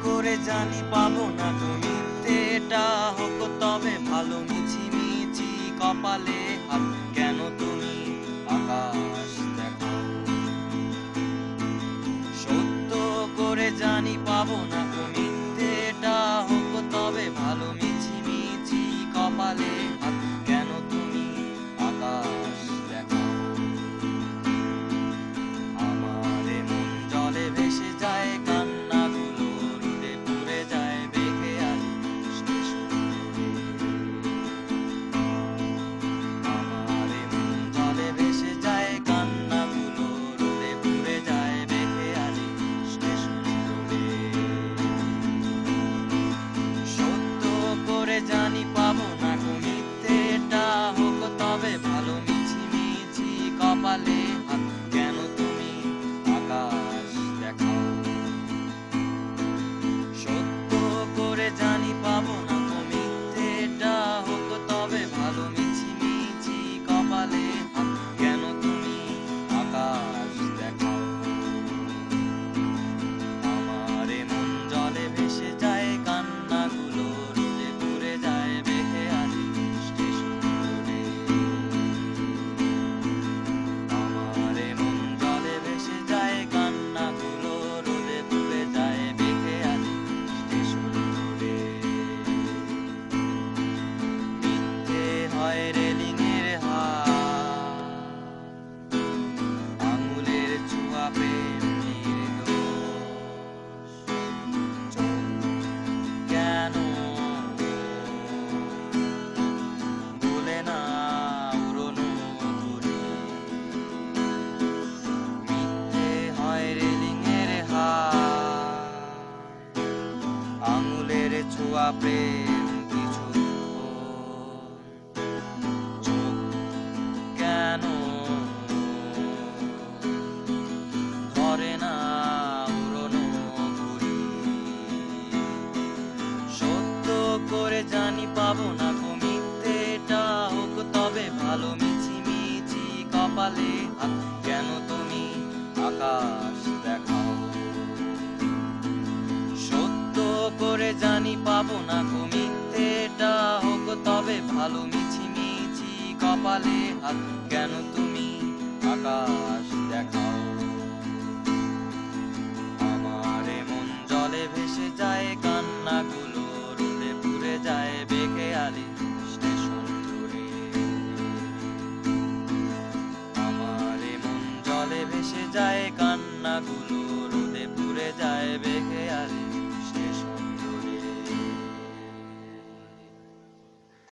করে জানি পাবো না তুমি এটা হোক তবে ভালো মিছিমিছি কপালে হাত কেন তুমি আকাশ দেখাও সত্য করে জানি পাবো না তুমি এটা হোক তবে ভালো মিছিমিছি কপালে হাত কেন তুমি আকাশ দেখাও আমারে মন জলে ভেসে যায় কান্নাগুলো রোদে পুড়ে যায় বেঁকে আর স্টেশন আমারে মন জলে ভেসে যায় কান্নাগুলো রোদে পুড়ে যায় বেঁকে আর স্টেশন রোডে সত্য করে জানি পাবো না মিথ্যেটা হোক তবে ভালো মিছিমিছি কপালে হাত কেন তুমি আকাশ দেখাও সত্য করে জানি পাবো না মিথ্যেটা হোক তবে ভালো মিছিমিছি কপালে হাত কেন তুমি আকাশ দেখাও আমারে মন জলে ভেসে যায় কান্নাগুলো রোদে পুড়ে যায় বেঁকে আর স্টেশন রোডে আমারে মন জলে ভেসে যায় কান্নাগুলো রোদে পুড়ে যায় বেঁকে আর স্টেশন রোডে মিথ্যে হয় রেলিংয়ের হাত আঙুলের ছোঁয়া প্রেম নির্দোষ চোখ কেন ভুলে না উড়নো ঘুড়ি মিথ্যে হয় রেলিংয়ের হাত আঙুলের ছোঁয়া প্রেম কিছু চোখ কেন ধরে না উড়নো ঘুড়ি সত্য করে জানি পাবো না মিথ্যেটা হোক তবে ভালো মিছিমিছি কপালে হাত কেন তুমি আকাশ দেখাও সত্য করে জানি পাবো না মিথ্যেটা হোক তবে ভালো মিছিমিছি কপালে হাত কেন তুমি আকাশ দেখাও আমারে মন জলে ভেসে যায় কান্নাগুলো রোদে পুড়ে যায় বেঁকে আলি স্টেশন রোডে আমারে মন জলে ভেসে যায় কান্নাগুলো রোদে পুড়ে যায় বেঁকে